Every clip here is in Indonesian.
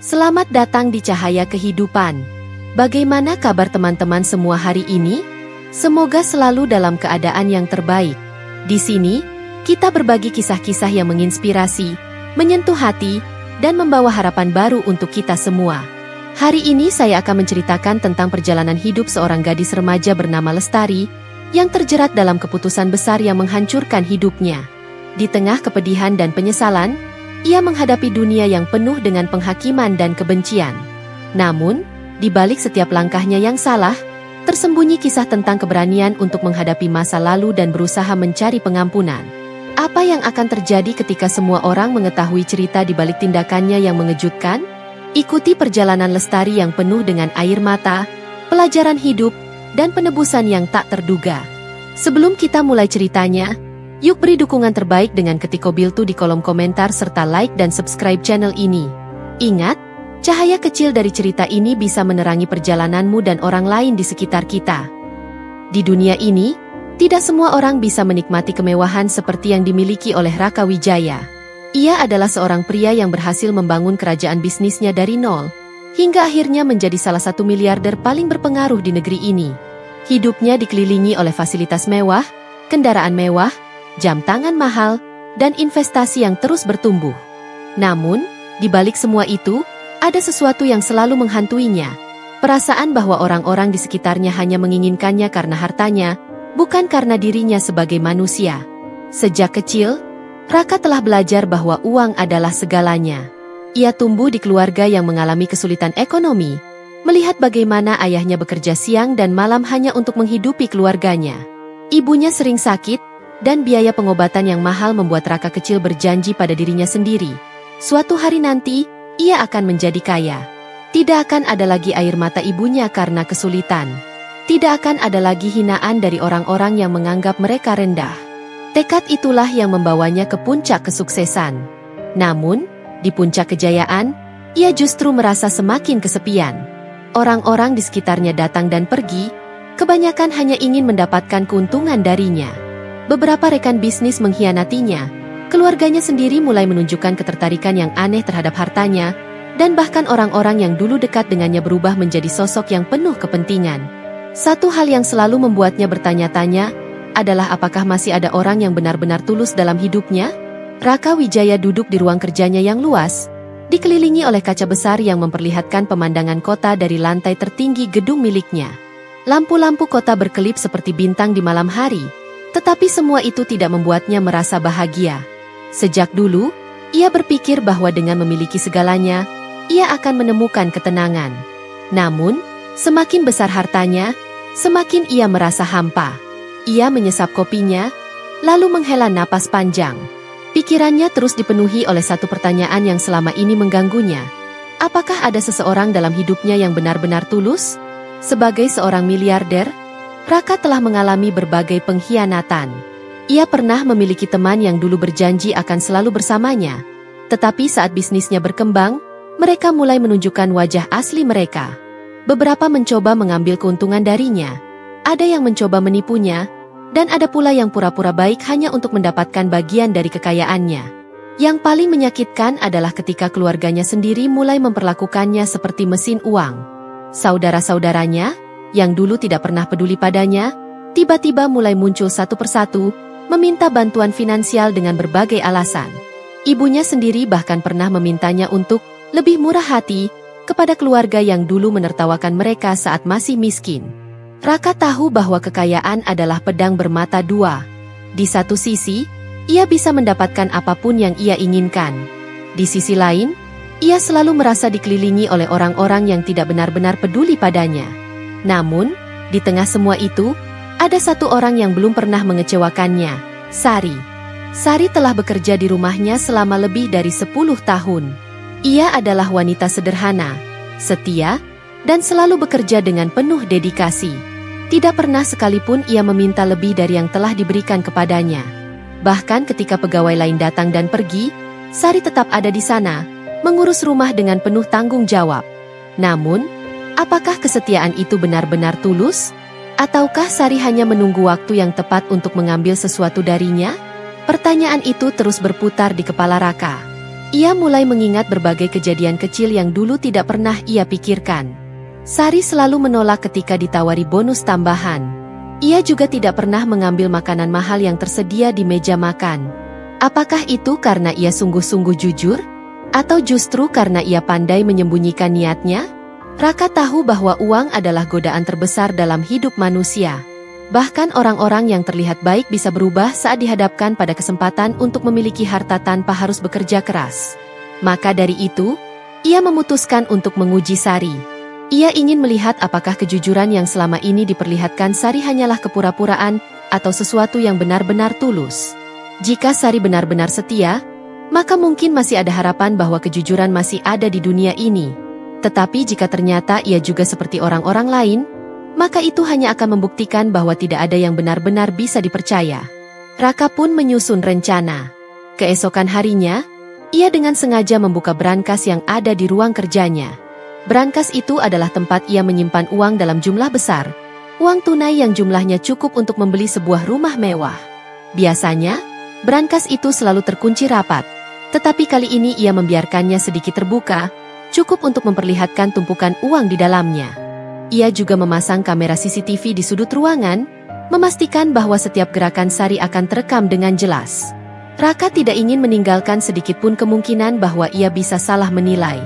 Selamat datang di Cahaya Kehidupan. Bagaimana kabar teman-teman semua hari ini? Semoga selalu dalam keadaan yang terbaik. Di sini, kita berbagi kisah-kisah yang menginspirasi, menyentuh hati, dan membawa harapan baru untuk kita semua. Hari ini saya akan menceritakan tentang perjalanan hidup seorang gadis remaja bernama Lestari, yang terjerat dalam keputusan besar yang menghancurkan hidupnya. Di tengah kepedihan dan penyesalan, ia menghadapi dunia yang penuh dengan penghakiman dan kebencian. Namun, di balik setiap langkahnya yang salah, tersembunyi kisah tentang keberanian untuk menghadapi masa lalu dan berusaha mencari pengampunan. Apa yang akan terjadi ketika semua orang mengetahui cerita di balik tindakannya yang mengejutkan? Ikuti perjalanan Lestari yang penuh dengan air mata, pelajaran hidup, dan penebusan yang tak terduga. Sebelum kita mulai ceritanya, yuk beri dukungan terbaik dengan ketik Kobiltu di kolom komentar serta like dan subscribe channel ini. Ingat, cahaya kecil dari cerita ini bisa menerangi perjalananmu dan orang lain di sekitar kita. Di dunia ini, tidak semua orang bisa menikmati kemewahan seperti yang dimiliki oleh Raka Wijaya. Ia adalah seorang pria yang berhasil membangun kerajaan bisnisnya dari nol, hingga akhirnya menjadi salah satu miliarder paling berpengaruh di negeri ini. Hidupnya dikelilingi oleh fasilitas mewah, kendaraan mewah, jam tangan mahal, dan investasi yang terus bertumbuh. Namun, di balik semua itu, ada sesuatu yang selalu menghantuinya. Perasaan bahwa orang-orang di sekitarnya hanya menginginkannya karena hartanya, bukan karena dirinya sebagai manusia. Sejak kecil, Raka telah belajar bahwa uang adalah segalanya. Ia tumbuh di keluarga yang mengalami kesulitan ekonomi, melihat bagaimana ayahnya bekerja siang dan malam hanya untuk menghidupi keluarganya. Ibunya sering sakit, dan biaya pengobatan yang mahal membuat Raka kecil berjanji pada dirinya sendiri. Suatu hari nanti, ia akan menjadi kaya. Tidak akan ada lagi air mata ibunya karena kesulitan. Tidak akan ada lagi hinaan dari orang-orang yang menganggap mereka rendah. Tekad itulah yang membawanya ke puncak kesuksesan. Namun, di puncak kejayaan, ia justru merasa semakin kesepian. Orang-orang di sekitarnya datang dan pergi, kebanyakan hanya ingin mendapatkan keuntungan darinya. Beberapa rekan bisnis mengkhianatinya, keluarganya sendiri mulai menunjukkan ketertarikan yang aneh terhadap hartanya, dan bahkan orang-orang yang dulu dekat dengannya berubah menjadi sosok yang penuh kepentingan. Satu hal yang selalu membuatnya bertanya-tanya adalah apakah masih ada orang yang benar-benar tulus dalam hidupnya? Raka Wijaya duduk di ruang kerjanya yang luas, dikelilingi oleh kaca besar yang memperlihatkan pemandangan kota dari lantai tertinggi gedung miliknya. Lampu-lampu kota berkelip seperti bintang di malam hari, tetapi semua itu tidak membuatnya merasa bahagia. Sejak dulu, ia berpikir bahwa dengan memiliki segalanya, ia akan menemukan ketenangan. Namun, semakin besar hartanya, semakin ia merasa hampa. Ia menyesap kopinya, lalu menghela napas panjang. Pikirannya terus dipenuhi oleh satu pertanyaan yang selama ini mengganggunya. Apakah ada seseorang dalam hidupnya yang benar-benar tulus? Sebagai seorang miliarder, Raka telah mengalami berbagai pengkhianatan. Ia pernah memiliki teman yang dulu berjanji akan selalu bersamanya. Tetapi saat bisnisnya berkembang, mereka mulai menunjukkan wajah asli mereka. Beberapa mencoba mengambil keuntungan darinya. Ada yang mencoba menipunya, dan ada pula yang pura-pura baik hanya untuk mendapatkan bagian dari kekayaannya. Yang paling menyakitkan adalah ketika keluarganya sendiri mulai memperlakukannya seperti mesin uang. Saudara-saudaranya, yang dulu tidak pernah peduli padanya, tiba-tiba mulai muncul satu persatu, meminta bantuan finansial dengan berbagai alasan. Ibunya sendiri bahkan pernah memintanya untuk lebih murah hati kepada keluarga yang dulu menertawakan mereka saat masih miskin. Raka tahu bahwa kekayaan adalah pedang bermata dua. Di satu sisi, ia bisa mendapatkan apapun yang ia inginkan. Di sisi lain, ia selalu merasa dikelilingi oleh orang-orang yang tidak benar-benar peduli padanya. Namun, di tengah semua itu, ada satu orang yang belum pernah mengecewakannya, Sari. Sari telah bekerja di rumahnya selama lebih dari 10 tahun. Ia adalah wanita sederhana, setia, dan selalu bekerja dengan penuh dedikasi. Tidak pernah sekalipun ia meminta lebih dari yang telah diberikan kepadanya. Bahkan ketika pegawai lain datang dan pergi, Sari tetap ada di sana, mengurus rumah dengan penuh tanggung jawab. Namun, apakah kesetiaan itu benar-benar tulus? Ataukah Sari hanya menunggu waktu yang tepat untuk mengambil sesuatu darinya? Pertanyaan itu terus berputar di kepala Raka. Ia mulai mengingat berbagai kejadian kecil yang dulu tidak pernah ia pikirkan. Sari selalu menolak ketika ditawari bonus tambahan. Ia juga tidak pernah mengambil makanan mahal yang tersedia di meja makan. Apakah itu karena ia sungguh-sungguh jujur? Atau justru karena ia pandai menyembunyikan niatnya? Raka tahu bahwa uang adalah godaan terbesar dalam hidup manusia. Bahkan orang-orang yang terlihat baik bisa berubah saat dihadapkan pada kesempatan untuk memiliki harta tanpa harus bekerja keras. Maka dari itu, ia memutuskan untuk menguji Sari. Ia ingin melihat apakah kejujuran yang selama ini diperlihatkan Sari hanyalah kepura-puraan atau sesuatu yang benar-benar tulus. Jika Sari benar-benar setia, maka mungkin masih ada harapan bahwa kejujuran masih ada di dunia ini. Tetapi jika ternyata ia juga seperti orang-orang lain, maka itu hanya akan membuktikan bahwa tidak ada yang benar-benar bisa dipercaya. Raka pun menyusun rencana. Keesokan harinya, ia dengan sengaja membuka brankas yang ada di ruang kerjanya. Brankas itu adalah tempat ia menyimpan uang dalam jumlah besar. Uang tunai yang jumlahnya cukup untuk membeli sebuah rumah mewah. Biasanya, brankas itu selalu terkunci rapat. Tetapi kali ini ia membiarkannya sedikit terbuka, cukup untuk memperlihatkan tumpukan uang di dalamnya. Ia juga memasang kamera CCTV di sudut ruangan, memastikan bahwa setiap gerakan Sari akan terekam dengan jelas. Raka tidak ingin meninggalkan sedikitpun kemungkinan bahwa ia bisa salah menilai.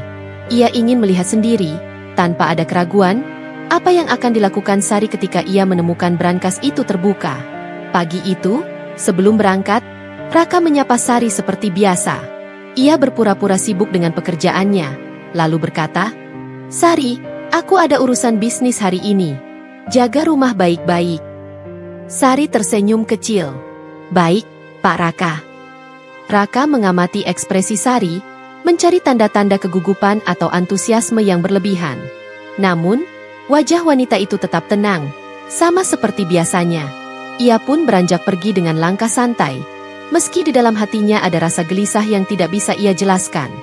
Ia ingin melihat sendiri, tanpa ada keraguan, apa yang akan dilakukan Sari ketika ia menemukan brankas itu terbuka. Pagi itu, sebelum berangkat, Raka menyapa Sari seperti biasa. Ia berpura-pura sibuk dengan pekerjaannya, lalu berkata, "Sari, aku ada urusan bisnis hari ini. Jaga rumah baik-baik." Sari tersenyum kecil. "Baik, Pak Raka." Raka mengamati ekspresi Sari, mencari tanda-tanda kegugupan atau antusiasme yang berlebihan. Namun, wajah wanita itu tetap tenang, sama seperti biasanya. Ia pun beranjak pergi dengan langkah santai, meski di dalam hatinya ada rasa gelisah yang tidak bisa ia jelaskan.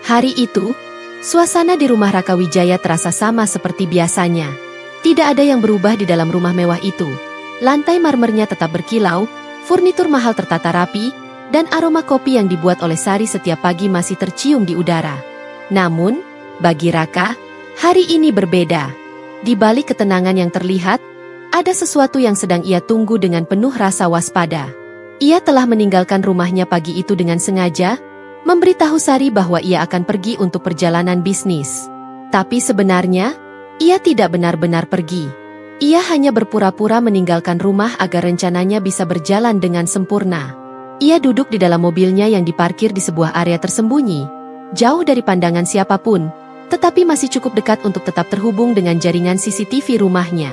Hari itu, suasana di rumah Raka Wijaya terasa sama seperti biasanya. Tidak ada yang berubah di dalam rumah mewah itu. Lantai marmernya tetap berkilau, furnitur mahal tertata rapi, dan aroma kopi yang dibuat oleh Sari setiap pagi masih tercium di udara. Namun, bagi Raka, hari ini berbeda. Di balik ketenangan yang terlihat, ada sesuatu yang sedang ia tunggu dengan penuh rasa waspada. Ia telah meninggalkan rumahnya pagi itu dengan sengaja, memberitahu Sari bahwa ia akan pergi untuk perjalanan bisnis. Tapi sebenarnya, ia tidak benar-benar pergi. Ia hanya berpura-pura meninggalkan rumah agar rencananya bisa berjalan dengan sempurna. Ia duduk di dalam mobilnya yang diparkir di sebuah area tersembunyi, jauh dari pandangan siapapun, tetapi masih cukup dekat untuk tetap terhubung dengan jaringan CCTV rumahnya.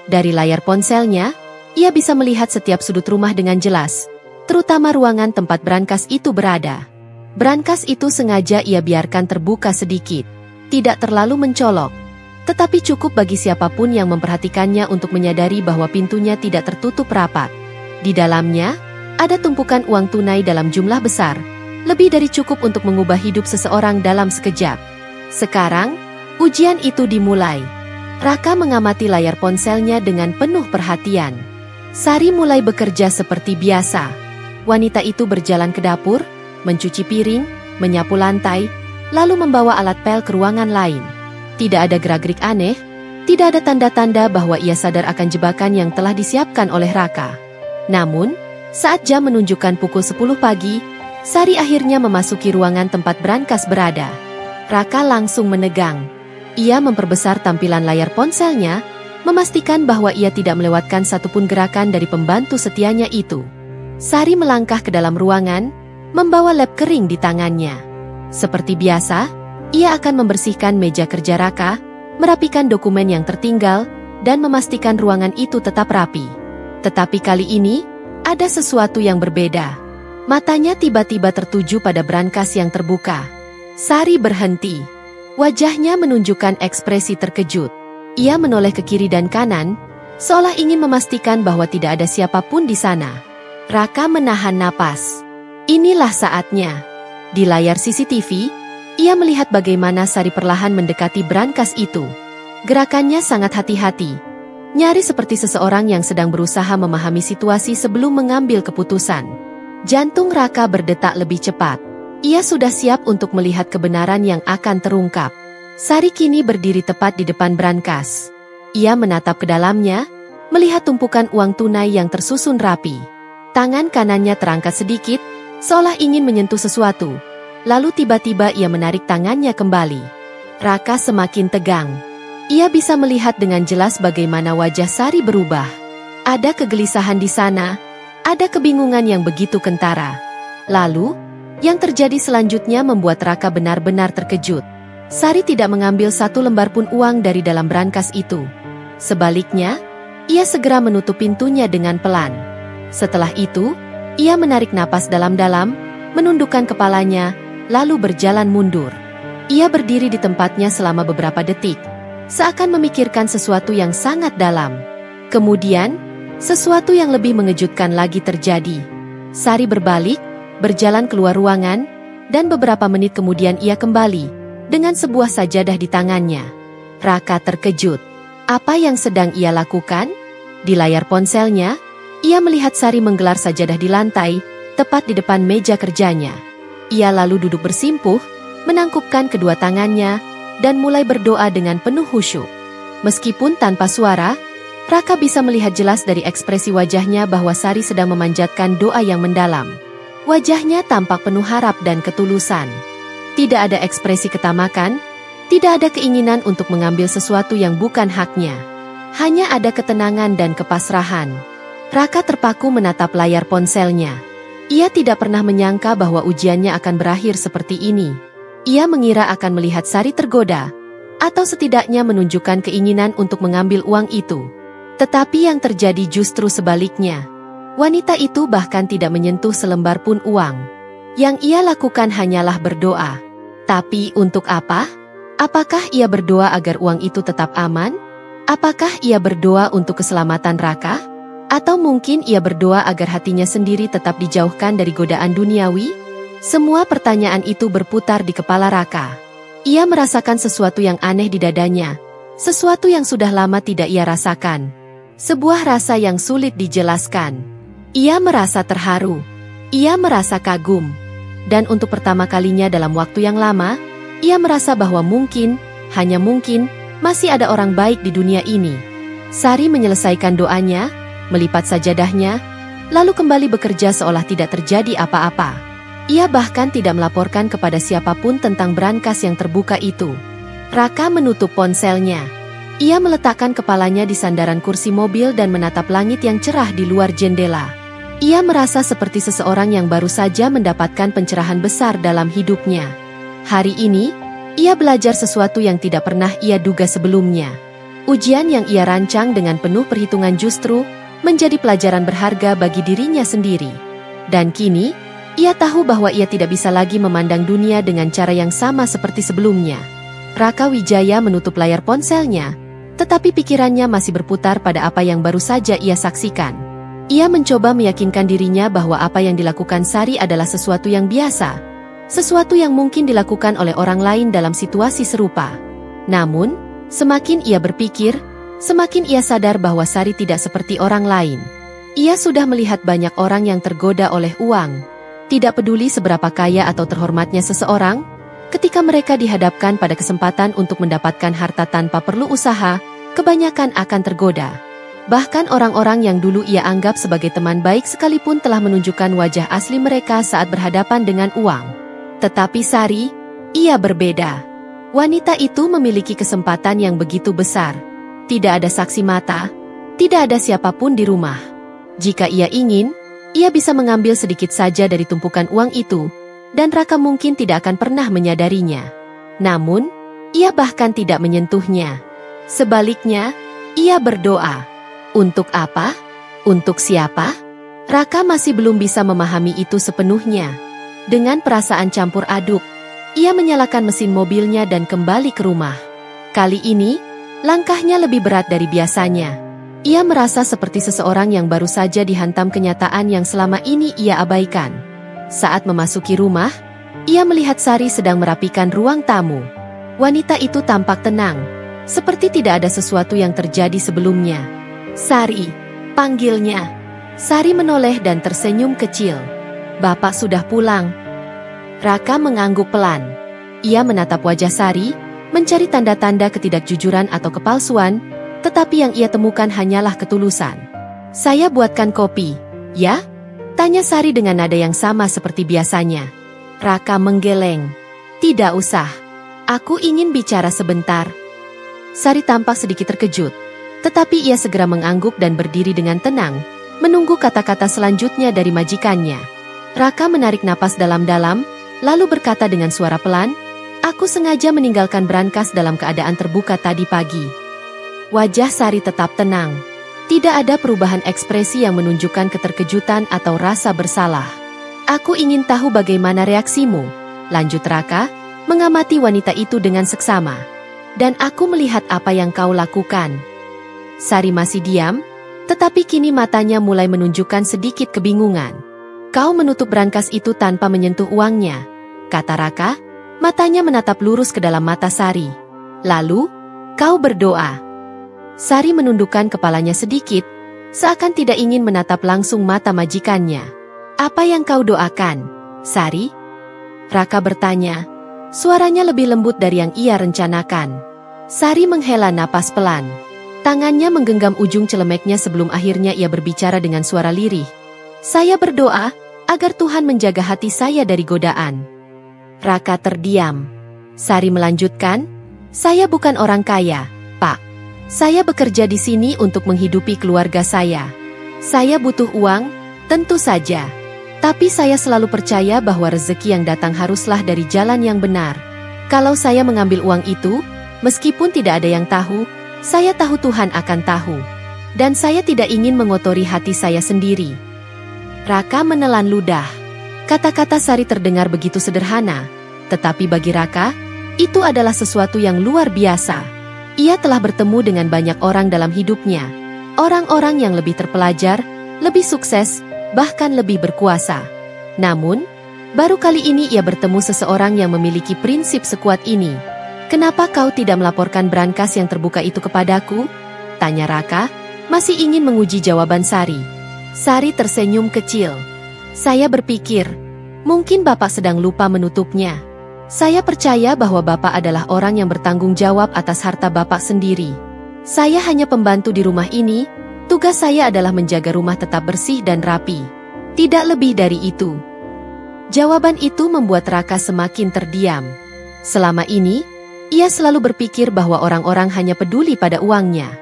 Dari layar ponselnya, ia bisa melihat setiap sudut rumah dengan jelas, terutama ruangan tempat brankas itu berada. Brankas itu sengaja ia biarkan terbuka sedikit, tidak terlalu mencolok, tetapi cukup bagi siapapun yang memperhatikannya untuk menyadari bahwa pintunya tidak tertutup rapat. Di dalamnya, ada tumpukan uang tunai dalam jumlah besar, lebih dari cukup untuk mengubah hidup seseorang dalam sekejap. Sekarang, ujian itu dimulai. Raka mengamati layar ponselnya dengan penuh perhatian. Sari mulai bekerja seperti biasa. Wanita itu berjalan ke dapur, mencuci piring, menyapu lantai, lalu membawa alat pel ke ruangan lain. Tidak ada gerak-gerik aneh, tidak ada tanda-tanda bahwa ia sadar akan jebakan yang telah disiapkan oleh Raka. Namun, saat jam menunjukkan pukul 10 pagi, Sari akhirnya memasuki ruangan tempat brankas berada. Raka langsung menegang. Ia memperbesar tampilan layar ponselnya, memastikan bahwa ia tidak melewatkan satupun gerakan dari pembantu setianya itu. Sari melangkah ke dalam ruangan, membawa lap kering di tangannya. Seperti biasa, ia akan membersihkan meja kerja Raka, merapikan dokumen yang tertinggal, dan memastikan ruangan itu tetap rapi. Tetapi kali ini, ada sesuatu yang berbeda. Matanya tiba-tiba tertuju pada brankas yang terbuka. Sari berhenti. Wajahnya menunjukkan ekspresi terkejut. Ia menoleh ke kiri dan kanan, seolah ingin memastikan bahwa tidak ada siapapun di sana. Raka menahan napas. Inilah saatnya. Di layar CCTV, ia melihat bagaimana Sari perlahan mendekati brankas itu. Gerakannya sangat hati-hati. Nyaris seperti seseorang yang sedang berusaha memahami situasi sebelum mengambil keputusan. Jantung Raka berdetak lebih cepat. Ia sudah siap untuk melihat kebenaran yang akan terungkap. Sari kini berdiri tepat di depan brankas. Ia menatap ke dalamnya, melihat tumpukan uang tunai yang tersusun rapi. Tangan kanannya terangkat sedikit, seolah ingin menyentuh sesuatu. Lalu tiba-tiba ia menarik tangannya kembali. Raka semakin tegang. Ia bisa melihat dengan jelas bagaimana wajah Sari berubah. Ada kegelisahan di sana, ada kebingungan yang begitu kentara. Lalu, yang terjadi selanjutnya membuat Raka benar-benar terkejut. Sari tidak mengambil satu lembar pun uang dari dalam brankas itu. Sebaliknya, ia segera menutup pintunya dengan pelan. Setelah itu, ia menarik napas dalam-dalam, menundukkan kepalanya, lalu berjalan mundur. Ia berdiri di tempatnya selama beberapa detik, seakan memikirkan sesuatu yang sangat dalam. Kemudian, sesuatu yang lebih mengejutkan lagi terjadi. Sari berbalik, berjalan keluar ruangan, dan beberapa menit kemudian ia kembali, dengan sebuah sajadah di tangannya. Raka terkejut. Apa yang sedang ia lakukan? Di layar ponselnya, ia melihat Sari menggelar sajadah di lantai, tepat di depan meja kerjanya. Ia lalu duduk bersimpuh, menangkupkan kedua tangannya, dan mulai berdoa dengan penuh khusyuk. Meskipun tanpa suara, Raka bisa melihat jelas dari ekspresi wajahnya bahwa Sari sedang memanjatkan doa yang mendalam. Wajahnya tampak penuh harap dan ketulusan. Tidak ada ekspresi ketamakan, tidak ada keinginan untuk mengambil sesuatu yang bukan haknya. Hanya ada ketenangan dan kepasrahan. Raka terpaku menatap layar ponselnya. Ia tidak pernah menyangka bahwa ujiannya akan berakhir seperti ini. Ia mengira akan melihat Sari tergoda, atau setidaknya menunjukkan keinginan untuk mengambil uang itu. Tetapi yang terjadi justru sebaliknya. Wanita itu bahkan tidak menyentuh selembar pun uang. Yang ia lakukan hanyalah berdoa. Tapi untuk apa? Apakah ia berdoa agar uang itu tetap aman? Apakah ia berdoa untuk keselamatan Raka? Atau mungkin ia berdoa agar hatinya sendiri tetap dijauhkan dari godaan duniawi? Semua pertanyaan itu berputar di kepala Raka. Ia merasakan sesuatu yang aneh di dadanya, sesuatu yang sudah lama tidak ia rasakan. Sebuah rasa yang sulit dijelaskan. Ia merasa terharu. Ia merasa kagum. Dan untuk pertama kalinya dalam waktu yang lama, ia merasa bahwa mungkin, hanya mungkin, masih ada orang baik di dunia ini. Sari menyelesaikan doanya, melipat sajadahnya, lalu kembali bekerja seolah tidak terjadi apa-apa. Ia bahkan tidak melaporkan kepada siapapun tentang brankas yang terbuka itu. Raka menutup ponselnya. Ia meletakkan kepalanya di sandaran kursi mobil dan menatap langit yang cerah di luar jendela. Ia merasa seperti seseorang yang baru saja mendapatkan pencerahan besar dalam hidupnya. Hari ini, ia belajar sesuatu yang tidak pernah ia duga sebelumnya. Ujian yang ia rancang dengan penuh perhitungan justru menjadi pelajaran berharga bagi dirinya sendiri. Dan kini, ia tahu bahwa ia tidak bisa lagi memandang dunia dengan cara yang sama seperti sebelumnya. Raka Wijaya menutup layar ponselnya, tetapi pikirannya masih berputar pada apa yang baru saja ia saksikan. Ia mencoba meyakinkan dirinya bahwa apa yang dilakukan Sari adalah sesuatu yang biasa, sesuatu yang mungkin dilakukan oleh orang lain dalam situasi serupa. Namun, semakin ia berpikir, semakin ia sadar bahwa Sari tidak seperti orang lain. Ia sudah melihat banyak orang yang tergoda oleh uang. Tidak peduli seberapa kaya atau terhormatnya seseorang, ketika mereka dihadapkan pada kesempatan untuk mendapatkan harta tanpa perlu usaha, kebanyakan akan tergoda. Bahkan orang-orang yang dulu ia anggap sebagai teman baik sekalipun telah menunjukkan wajah asli mereka saat berhadapan dengan uang. Tetapi Sari, ia berbeda. Wanita itu memiliki kesempatan yang begitu besar. Tidak ada saksi mata, tidak ada siapapun di rumah. Jika ia ingin, ia bisa mengambil sedikit saja dari tumpukan uang itu, dan Raka mungkin tidak akan pernah menyadarinya. Namun, ia bahkan tidak menyentuhnya. Sebaliknya, ia berdoa. Untuk apa? Untuk siapa? Raka masih belum bisa memahami itu sepenuhnya. Dengan perasaan campur aduk, ia menyalakan mesin mobilnya dan kembali ke rumah. Kali ini, langkahnya lebih berat dari biasanya. Ia merasa seperti seseorang yang baru saja dihantam kenyataan yang selama ini ia abaikan. Saat memasuki rumah, ia melihat Sari sedang merapikan ruang tamu. Wanita itu tampak tenang, seperti tidak ada sesuatu yang terjadi sebelumnya. Sari, panggilnya. Sari menoleh dan tersenyum kecil. Bapak sudah pulang. Raka mengangguk pelan. Ia menatap wajah Sari, mencari tanda-tanda ketidakjujuran atau kepalsuan, tetapi yang ia temukan hanyalah ketulusan. "Saya buatkan kopi, ya?" tanya Sari dengan nada yang sama seperti biasanya. Raka menggeleng. "Tidak usah. Aku ingin bicara sebentar." Sari tampak sedikit terkejut, tetapi ia segera mengangguk dan berdiri dengan tenang, menunggu kata-kata selanjutnya dari majikannya. Raka menarik napas dalam-dalam, lalu berkata dengan suara pelan, "Aku sengaja meninggalkan brankas dalam keadaan terbuka tadi pagi." Wajah Sari tetap tenang. Tidak ada perubahan ekspresi yang menunjukkan keterkejutan atau rasa bersalah. "Aku ingin tahu bagaimana reaksimu," lanjut Raka, mengamati wanita itu dengan seksama. "Dan aku melihat apa yang kau lakukan." Sari masih diam, tetapi kini matanya mulai menunjukkan sedikit kebingungan. "Kau menutup brankas itu tanpa menyentuh uangnya," kata Raka, matanya menatap lurus ke dalam mata Sari. "Lalu, kau berdoa." Sari menundukkan kepalanya sedikit, seakan tidak ingin menatap langsung mata majikannya. "Apa yang kau doakan, Sari?" Raka bertanya. Suaranya lebih lembut dari yang ia rencanakan. Sari menghela napas pelan. Tangannya menggenggam ujung celemeknya sebelum akhirnya ia berbicara dengan suara lirih. "Saya berdoa agar Tuhan menjaga hati saya dari godaan." Raka terdiam. Sari melanjutkan, "Saya bukan orang kaya, Pak. Saya bekerja di sini untuk menghidupi keluarga saya. Saya butuh uang, tentu saja. Tapi saya selalu percaya bahwa rezeki yang datang haruslah dari jalan yang benar. Kalau saya mengambil uang itu, meskipun tidak ada yang tahu, saya tahu Tuhan akan tahu. Dan saya tidak ingin mengotori hati saya sendiri." Raka menelan ludah. Kata-kata Sari terdengar begitu sederhana, tetapi bagi Raka, itu adalah sesuatu yang luar biasa. Ia telah bertemu dengan banyak orang dalam hidupnya. Orang-orang yang lebih terpelajar, lebih sukses, bahkan lebih berkuasa. Namun, baru kali ini ia bertemu seseorang yang memiliki prinsip sekuat ini. "Kenapa kau tidak melaporkan brankas yang terbuka itu kepadaku?" tanya Raka, masih ingin menguji jawaban Sari. Sari tersenyum kecil. "Saya berpikir, mungkin Bapak sedang lupa menutupnya. Saya percaya bahwa Bapak adalah orang yang bertanggung jawab atas harta Bapak sendiri. Saya hanya pembantu di rumah ini. Tugas saya adalah menjaga rumah tetap bersih dan rapi. Tidak lebih dari itu." Jawaban itu membuat Raka semakin terdiam. Selama ini, ia selalu berpikir bahwa orang-orang hanya peduli pada uangnya.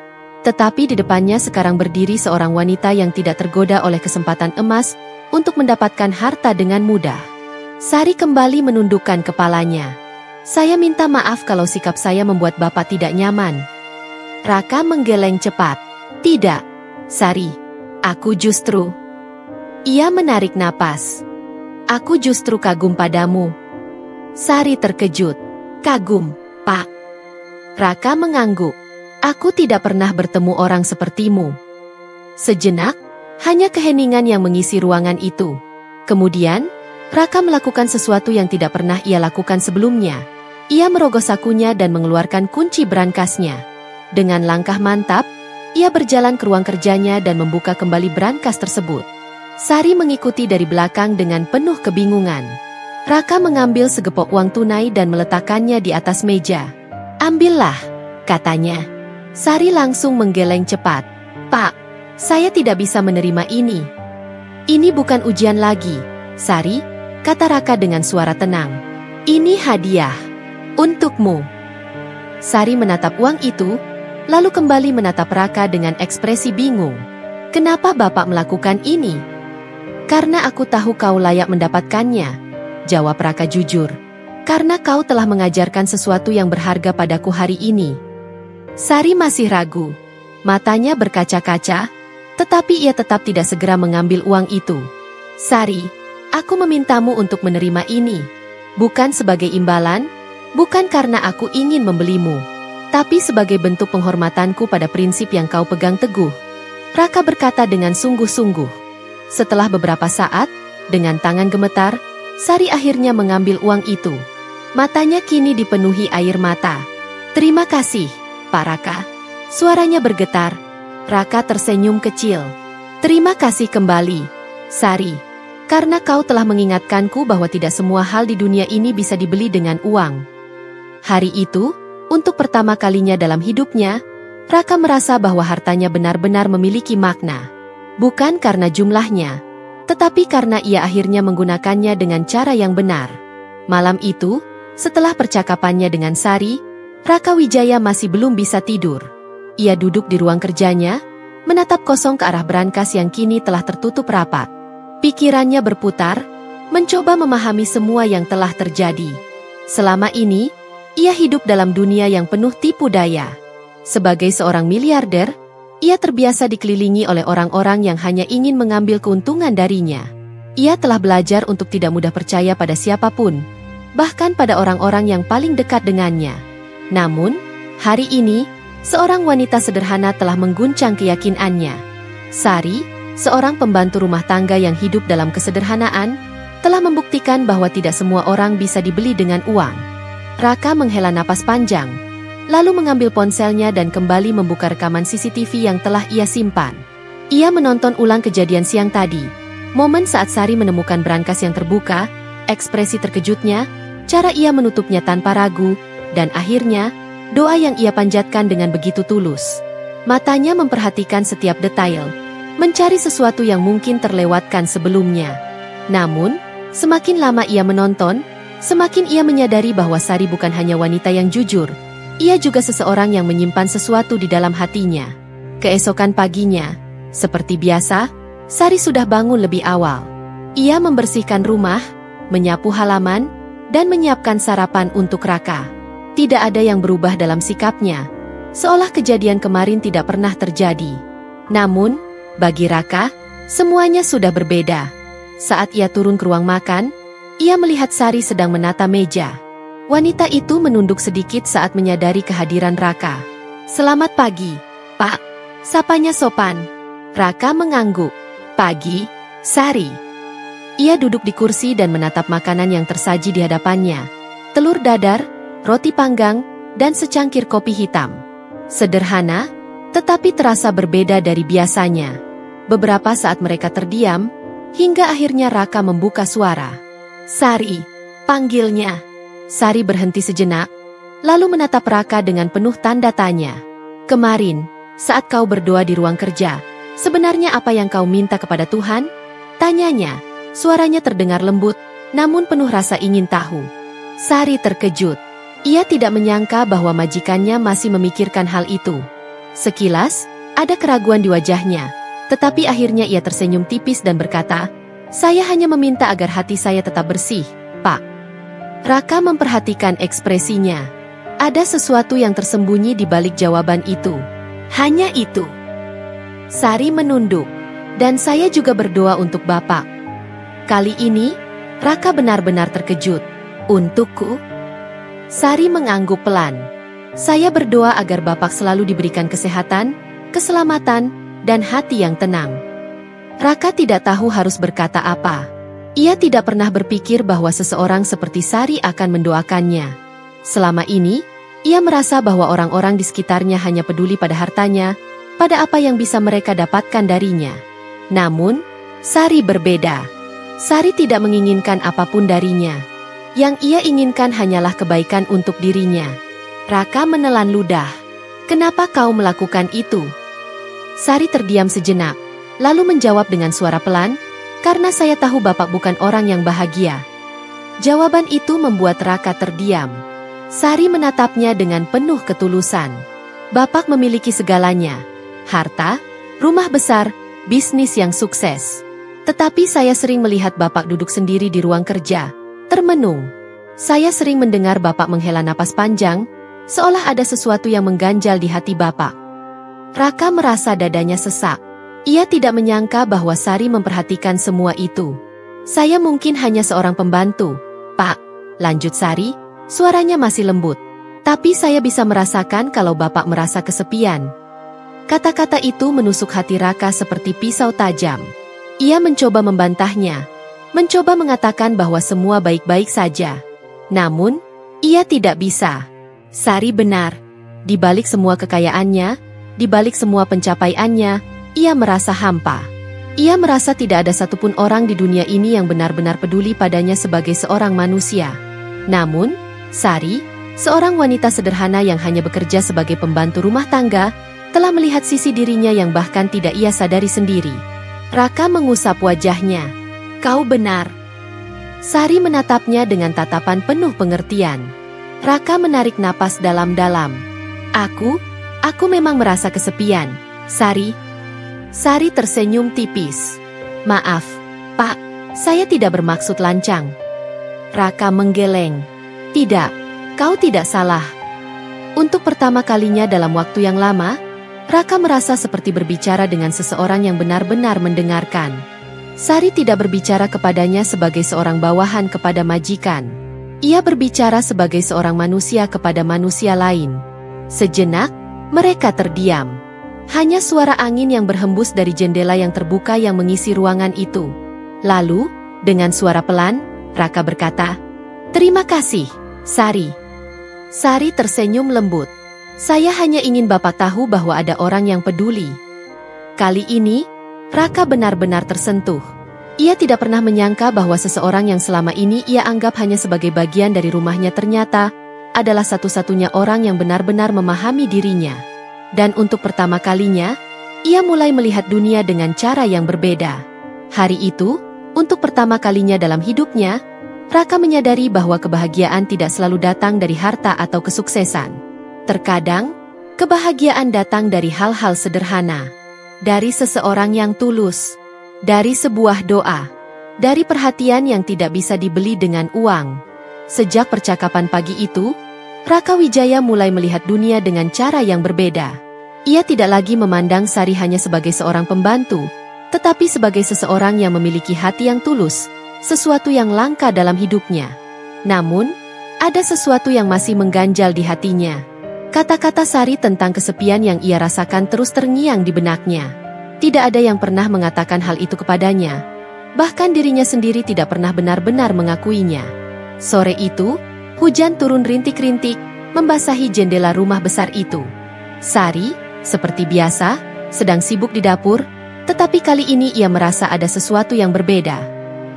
Tetapi di depannya sekarang berdiri seorang wanita yang tidak tergoda oleh kesempatan emas untuk mendapatkan harta dengan mudah. Sari kembali menundukkan kepalanya. "Saya minta maaf kalau sikap saya membuat Bapak tidak nyaman." Raka menggeleng cepat. "Tidak, Sari, aku justru..." Ia menarik napas. "Aku justru kagum padamu." Sari terkejut. "Kagum, Pak?" Raka mengangguk. "Aku tidak pernah bertemu orang sepertimu." Sejenak, hanya keheningan yang mengisi ruangan itu. Kemudian, Raka melakukan sesuatu yang tidak pernah ia lakukan sebelumnya. Ia merogoh sakunya dan mengeluarkan kunci brankasnya. Dengan langkah mantap, ia berjalan ke ruang kerjanya dan membuka kembali brankas tersebut. Sari mengikuti dari belakang dengan penuh kebingungan. Raka mengambil segepok uang tunai dan meletakkannya di atas meja. "Ambillah," katanya. Sari langsung menggeleng cepat. "Pak, saya tidak bisa menerima ini." "Ini bukan ujian lagi, Sari," kata Raka dengan suara tenang. "Ini hadiah untukmu." Sari menatap uang itu, lalu kembali menatap Raka dengan ekspresi bingung. "Kenapa Bapak melakukan ini?" "Karena aku tahu kau layak mendapatkannya," jawab Raka jujur. "Karena kau telah mengajarkan sesuatu yang berharga padaku hari ini." Sari masih ragu. Matanya berkaca-kaca, tetapi ia tetap tidak segera mengambil uang itu. "Sari, aku memintamu untuk menerima ini. Bukan sebagai imbalan, bukan karena aku ingin membelimu, tapi sebagai bentuk penghormatanku pada prinsip yang kau pegang teguh." Raka berkata dengan sungguh-sungguh. Setelah beberapa saat, dengan tangan gemetar, Sari akhirnya mengambil uang itu. Matanya kini dipenuhi air mata. "Terima kasih, Pak Raka." Suaranya bergetar. Raka tersenyum kecil. "Terima kasih kembali, Sari. Karena kau telah mengingatkanku bahwa tidak semua hal di dunia ini bisa dibeli dengan uang. Hari itu, untuk pertama kalinya dalam hidupnya, Raka merasa bahwa hartanya benar-benar memiliki makna. Bukan karena jumlahnya, tetapi karena ia akhirnya menggunakannya dengan cara yang benar. Malam itu, setelah percakapannya dengan Sari, Raka Wijaya masih belum bisa tidur. Ia duduk di ruang kerjanya, menatap kosong ke arah brankas yang kini telah tertutup rapat. Pikirannya berputar, mencoba memahami semua yang telah terjadi. Selama ini, ia hidup dalam dunia yang penuh tipu daya. Sebagai seorang miliarder, ia terbiasa dikelilingi oleh orang-orang yang hanya ingin mengambil keuntungan darinya. Ia telah belajar untuk tidak mudah percaya pada siapapun, bahkan pada orang-orang yang paling dekat dengannya. Namun, hari ini, seorang wanita sederhana telah mengguncang keyakinannya. Sari, seorang pembantu rumah tangga yang hidup dalam kesederhanaan, telah membuktikan bahwa tidak semua orang bisa dibeli dengan uang. Raka menghela napas panjang, lalu mengambil ponselnya dan kembali membuka rekaman CCTV yang telah ia simpan. Ia menonton ulang kejadian siang tadi, momen saat Sari menemukan brankas yang terbuka, ekspresi terkejutnya, cara ia menutupnya tanpa ragu, dan akhirnya, doa yang ia panjatkan dengan begitu tulus. Matanya memperhatikan setiap detail, mencari sesuatu yang mungkin terlewatkan sebelumnya. Namun, semakin lama ia menonton, semakin ia menyadari bahwa Sari bukan hanya wanita yang jujur, ia juga seseorang yang menyimpan sesuatu di dalam hatinya. Keesokan paginya, seperti biasa, Sari sudah bangun lebih awal. Ia membersihkan rumah, menyapu halaman, dan menyiapkan sarapan untuk Raka. Tidak ada yang berubah dalam sikapnya, seolah kejadian kemarin tidak pernah terjadi. Namun, bagi Raka, semuanya sudah berbeda. Saat ia turun ke ruang makan, ia melihat Sari sedang menata meja. Wanita itu menunduk sedikit saat menyadari kehadiran Raka. "Selamat pagi, Pak," sapanya sopan. Raka mengangguk. "Pagi, Sari." Ia duduk di kursi dan menatap makanan yang tersaji di hadapannya. Telur dadar, roti panggang, dan secangkir kopi hitam. Sederhana, tetapi terasa berbeda dari biasanya. Beberapa saat mereka terdiam, hingga akhirnya Raka membuka suara. "Sari," panggilnya. Sari berhenti sejenak, lalu menatap Raka dengan penuh tanda tanya. "Kemarin, saat kau berdoa di ruang kerja, sebenarnya apa yang kau minta kepada Tuhan?" tanyanya. Suaranya terdengar lembut, namun penuh rasa ingin tahu. Sari terkejut. Ia tidak menyangka bahwa majikannya masih memikirkan hal itu. Sekilas, ada keraguan di wajahnya, tetapi akhirnya ia tersenyum tipis dan berkata, "Saya hanya meminta agar hati saya tetap bersih, Pak." Raka memperhatikan ekspresinya. Ada sesuatu yang tersembunyi di balik jawaban itu. "Hanya itu." Sari menunduk. "Dan saya juga berdoa untuk Bapak." Kali ini, Raka benar-benar terkejut. "Untukku?" Sari mengangguk pelan. "Saya berdoa agar Bapak selalu diberikan kesehatan, keselamatan, dan hati yang tenang." Raka tidak tahu harus berkata apa. Ia tidak pernah berpikir bahwa seseorang seperti Sari akan mendoakannya. Selama ini, ia merasa bahwa orang-orang di sekitarnya hanya peduli pada hartanya, pada apa yang bisa mereka dapatkan darinya. Namun, Sari berbeda. Sari tidak menginginkan apapun darinya. Yang ia inginkan hanyalah kebaikan untuk dirinya. Raka menelan ludah. "Kenapa kau melakukan itu?" Sari terdiam sejenak, lalu menjawab dengan suara pelan, "Karena saya tahu Bapak bukan orang yang bahagia." Jawaban itu membuat Raka terdiam. Sari menatapnya dengan penuh ketulusan. "Bapak memiliki segalanya. Harta, rumah besar, bisnis yang sukses. Tetapi saya sering melihat Bapak duduk sendiri di ruang kerja, termenung. Saya sering mendengar Bapak menghela napas panjang, seolah ada sesuatu yang mengganjal di hati Bapak." Raka merasa dadanya sesak. Ia tidak menyangka bahwa Sari memperhatikan semua itu. "Saya mungkin hanya seorang pembantu, Pak," lanjut Sari, suaranya masih lembut. "Tapi saya bisa merasakan kalau Bapak merasa kesepian." Kata-kata itu menusuk hati Raka seperti pisau tajam. Ia mencoba membantahnya, mencoba mengatakan bahwa semua baik-baik saja. Namun, ia tidak bisa. Sari benar. Di balik semua kekayaannya, di balik semua pencapaiannya, ia merasa hampa. Ia merasa tidak ada satupun orang di dunia ini yang benar-benar peduli padanya sebagai seorang manusia. Namun, Sari, seorang wanita sederhana yang hanya bekerja sebagai pembantu rumah tangga, telah melihat sisi dirinya yang bahkan tidak ia sadari sendiri. Raka mengusap wajahnya. "Kau benar." Sari menatapnya dengan tatapan penuh pengertian. Raka menarik napas dalam-dalam. Aku memang merasa kesepian, Sari." Sari tersenyum tipis. "Maaf, Pak, saya tidak bermaksud lancang." Raka menggeleng. "Tidak, kau tidak salah." Untuk pertama kalinya dalam waktu yang lama, Raka merasa seperti berbicara dengan seseorang yang benar-benar mendengarkan. Sari tidak berbicara kepadanya sebagai seorang bawahan kepada majikan. Ia berbicara sebagai seorang manusia kepada manusia lain. Sejenak, mereka terdiam. Hanya suara angin yang berhembus dari jendela yang terbuka yang mengisi ruangan itu. Lalu, dengan suara pelan, Raka berkata, "Terima kasih, Sari." Sari tersenyum lembut. "Saya hanya ingin Bapak tahu bahwa ada orang yang peduli." Kali ini, Raka benar-benar tersentuh. Ia tidak pernah menyangka bahwa seseorang yang selama ini ia anggap hanya sebagai bagian dari rumahnya ternyata adalah satu-satunya orang yang benar-benar memahami dirinya. Dan untuk pertama kalinya, ia mulai melihat dunia dengan cara yang berbeda. Hari itu, untuk pertama kalinya dalam hidupnya, Raka menyadari bahwa kebahagiaan tidak selalu datang dari harta atau kesuksesan. Terkadang, kebahagiaan datang dari hal-hal sederhana. Dari seseorang yang tulus. Dari sebuah doa. Dari perhatian yang tidak bisa dibeli dengan uang. Sejak percakapan pagi itu, Raka Wijaya mulai melihat dunia dengan cara yang berbeda. Ia tidak lagi memandang Sari hanya sebagai seorang pembantu, tetapi sebagai seseorang yang memiliki hati yang tulus, sesuatu yang langka dalam hidupnya. Namun, ada sesuatu yang masih mengganjal di hatinya. Kata-kata Sari tentang kesepian yang ia rasakan terus terngiang di benaknya. Tidak ada yang pernah mengatakan hal itu kepadanya. Bahkan dirinya sendiri tidak pernah benar-benar mengakuinya. Sore itu, hujan turun rintik-rintik, membasahi jendela rumah besar itu. Sari, seperti biasa, sedang sibuk di dapur, tetapi kali ini ia merasa ada sesuatu yang berbeda.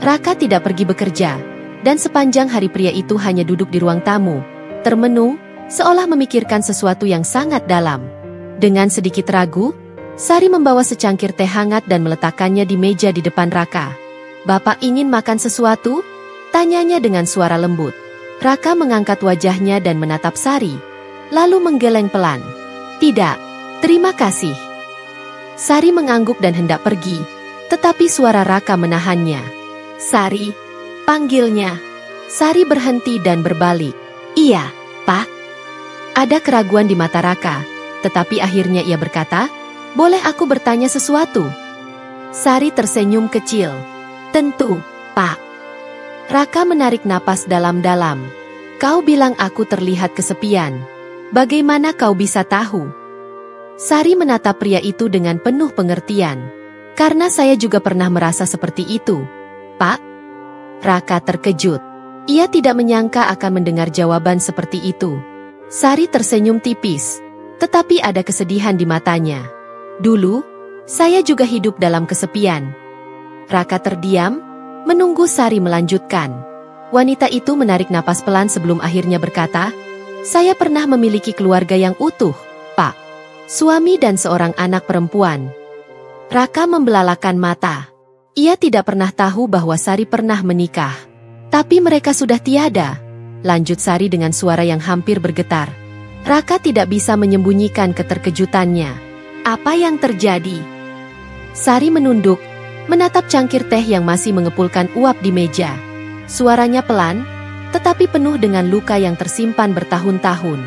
Raka tidak pergi bekerja, dan sepanjang hari pria itu hanya duduk di ruang tamu, termenung, seolah memikirkan sesuatu yang sangat dalam. Dengan sedikit ragu, Sari membawa secangkir teh hangat dan meletakkannya di meja di depan Raka. "Bapak ingin makan sesuatu?" tanyanya dengan suara lembut. Raka mengangkat wajahnya dan menatap Sari, lalu menggeleng pelan. "Tidak, terima kasih." Sari mengangguk dan hendak pergi, tetapi suara Raka menahannya. "Sari," panggilnya. Sari berhenti dan berbalik. "Iya, Pak." Ada keraguan di mata Raka, tetapi akhirnya ia berkata, "Boleh aku bertanya sesuatu?" Sari tersenyum kecil. "Tentu, Pak." Raka menarik napas dalam-dalam. "Kau bilang aku terlihat kesepian. Bagaimana kau bisa tahu?" Sari menatap pria itu dengan penuh pengertian. "Karena saya juga pernah merasa seperti itu, Pak." Raka terkejut. Ia tidak menyangka akan mendengar jawaban seperti itu. Sari tersenyum tipis, tetapi ada kesedihan di matanya. "Dulu, saya juga hidup dalam kesepian." Raka terdiam, menunggu Sari melanjutkan. Wanita itu menarik napas pelan sebelum akhirnya berkata, "Saya pernah memiliki keluarga yang utuh, Pak. Suami dan seorang anak perempuan." Raka membelalakan mata. Ia tidak pernah tahu bahwa Sari pernah menikah. "Tapi mereka sudah tiada," lanjut Sari dengan suara yang hampir bergetar. Raka tidak bisa menyembunyikan keterkejutannya. "Apa yang terjadi?" Sari menunduk, menatap cangkir teh yang masih mengepulkan uap di meja. Suaranya pelan, tetapi penuh dengan luka yang tersimpan bertahun-tahun.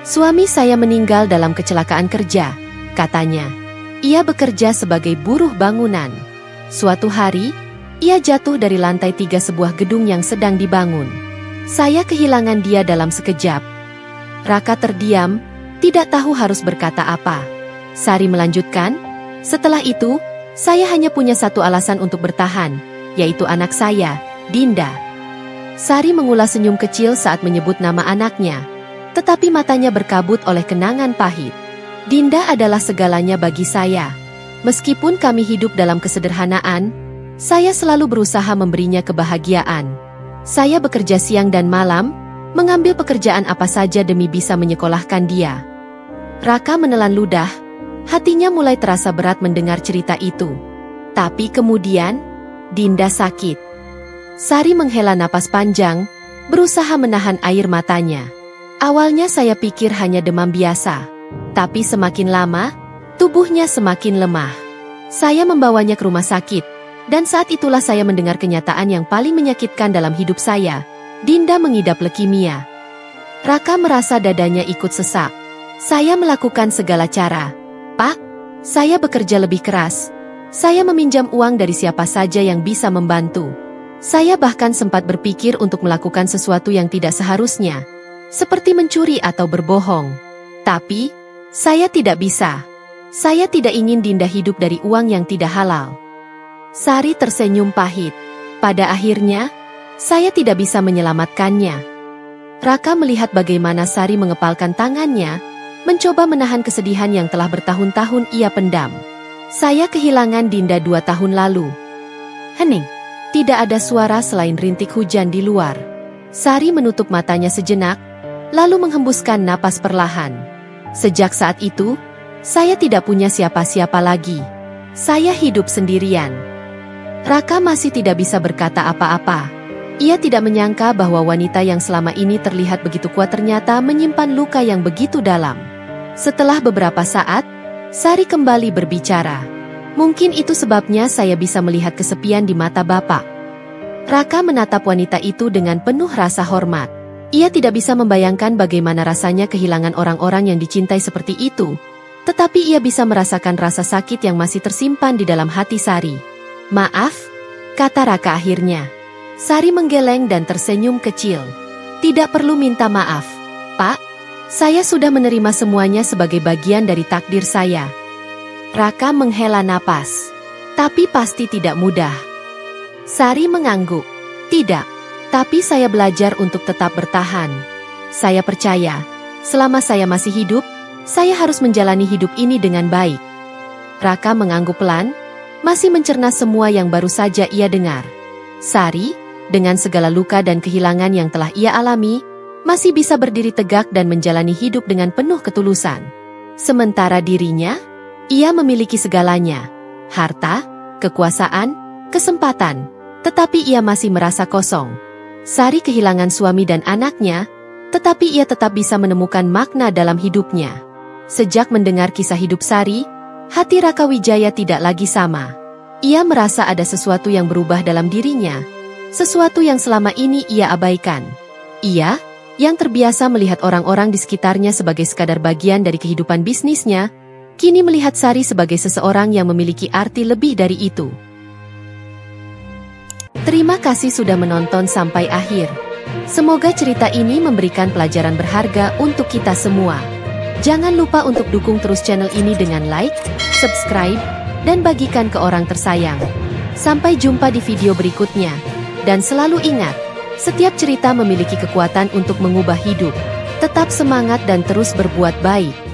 "Suami saya meninggal dalam kecelakaan kerja," katanya. "Ia bekerja sebagai buruh bangunan. Suatu hari, ia jatuh dari lantai 3 sebuah gedung yang sedang dibangun. Saya kehilangan dia dalam sekejap." Raka terdiam, tidak tahu harus berkata apa. Sari melanjutkan, "Setelah itu, saya hanya punya satu alasan untuk bertahan, yaitu anak saya, Dinda." Sari mengulas senyum kecil saat menyebut nama anaknya, tetapi matanya berkabut oleh kenangan pahit. "Dinda adalah segalanya bagi saya. Meskipun kami hidup dalam kesederhanaan, saya selalu berusaha memberinya kebahagiaan. Saya bekerja siang dan malam, mengambil pekerjaan apa saja demi bisa menyekolahkan dia. Raka menelan ludah, hatinya mulai terasa berat mendengar cerita itu. Tapi kemudian, Dinda sakit. Sari menghela napas panjang, berusaha menahan air matanya. Awalnya saya pikir hanya demam biasa, tapi semakin lama, tubuhnya semakin lemah. Saya membawanya ke rumah sakit, dan saat itulah saya mendengar kenyataan yang paling menyakitkan dalam hidup saya. Dinda mengidap leukemia. Raka merasa dadanya ikut sesak. Saya melakukan segala cara. Pak, saya bekerja lebih keras. Saya meminjam uang dari siapa saja yang bisa membantu. Saya bahkan sempat berpikir untuk melakukan sesuatu yang tidak seharusnya, seperti mencuri atau berbohong. Tapi, saya tidak bisa. Saya tidak ingin Dinda hidup dari uang yang tidak halal. Sari tersenyum pahit. Pada akhirnya, saya tidak bisa menyelamatkannya. Raka melihat bagaimana Sari mengepalkan tangannya, mencoba menahan kesedihan yang telah bertahun-tahun ia pendam. Saya kehilangan Dinda 2 tahun lalu. Hening. Tidak ada suara selain rintik hujan di luar. Sari menutup matanya sejenak, lalu menghembuskan napas perlahan. Sejak saat itu, saya tidak punya siapa-siapa lagi. Saya hidup sendirian. Raka masih tidak bisa berkata apa-apa. Ia tidak menyangka bahwa wanita yang selama ini terlihat begitu kuat ternyata menyimpan luka yang begitu dalam. Setelah beberapa saat, Sari kembali berbicara. Mungkin itu sebabnya saya bisa melihat kesepian di mata Bapak. Raka menatap wanita itu dengan penuh rasa hormat. Ia tidak bisa membayangkan bagaimana rasanya kehilangan orang-orang yang dicintai seperti itu. Tetapi ia bisa merasakan rasa sakit yang masih tersimpan di dalam hati Sari. Maaf, kata Raka akhirnya. Sari menggeleng dan tersenyum kecil. Tidak perlu minta maaf, Pak. Saya sudah menerima semuanya sebagai bagian dari takdir saya. Raka menghela napas. Tapi pasti tidak mudah. Sari mengangguk. Tidak. Tapi saya belajar untuk tetap bertahan. Saya percaya, selama saya masih hidup, saya harus menjalani hidup ini dengan baik. Raka mengangguk pelan, masih mencerna semua yang baru saja ia dengar. Sari, dengan segala luka dan kehilangan yang telah ia alami, masih bisa berdiri tegak dan menjalani hidup dengan penuh ketulusan. Sementara dirinya, ia memiliki segalanya, harta, kekuasaan, kesempatan, tetapi ia masih merasa kosong. Sari kehilangan suami dan anaknya, tetapi ia tetap bisa menemukan makna dalam hidupnya. Sejak mendengar kisah hidup Sari, hati Raka Wijaya tidak lagi sama. Ia merasa ada sesuatu yang berubah dalam dirinya, sesuatu yang selama ini ia abaikan. Ia, yang terbiasa melihat orang-orang di sekitarnya sebagai sekadar bagian dari kehidupan bisnisnya, kini melihat Sari sebagai seseorang yang memiliki arti lebih dari itu. Terima kasih sudah menonton sampai akhir. Semoga cerita ini memberikan pelajaran berharga untuk kita semua. Jangan lupa untuk dukung terus channel ini dengan like, subscribe, dan bagikan ke orang tersayang. Sampai jumpa di video berikutnya. Dan selalu ingat, setiap cerita memiliki kekuatan untuk mengubah hidup. Tetap semangat dan terus berbuat baik.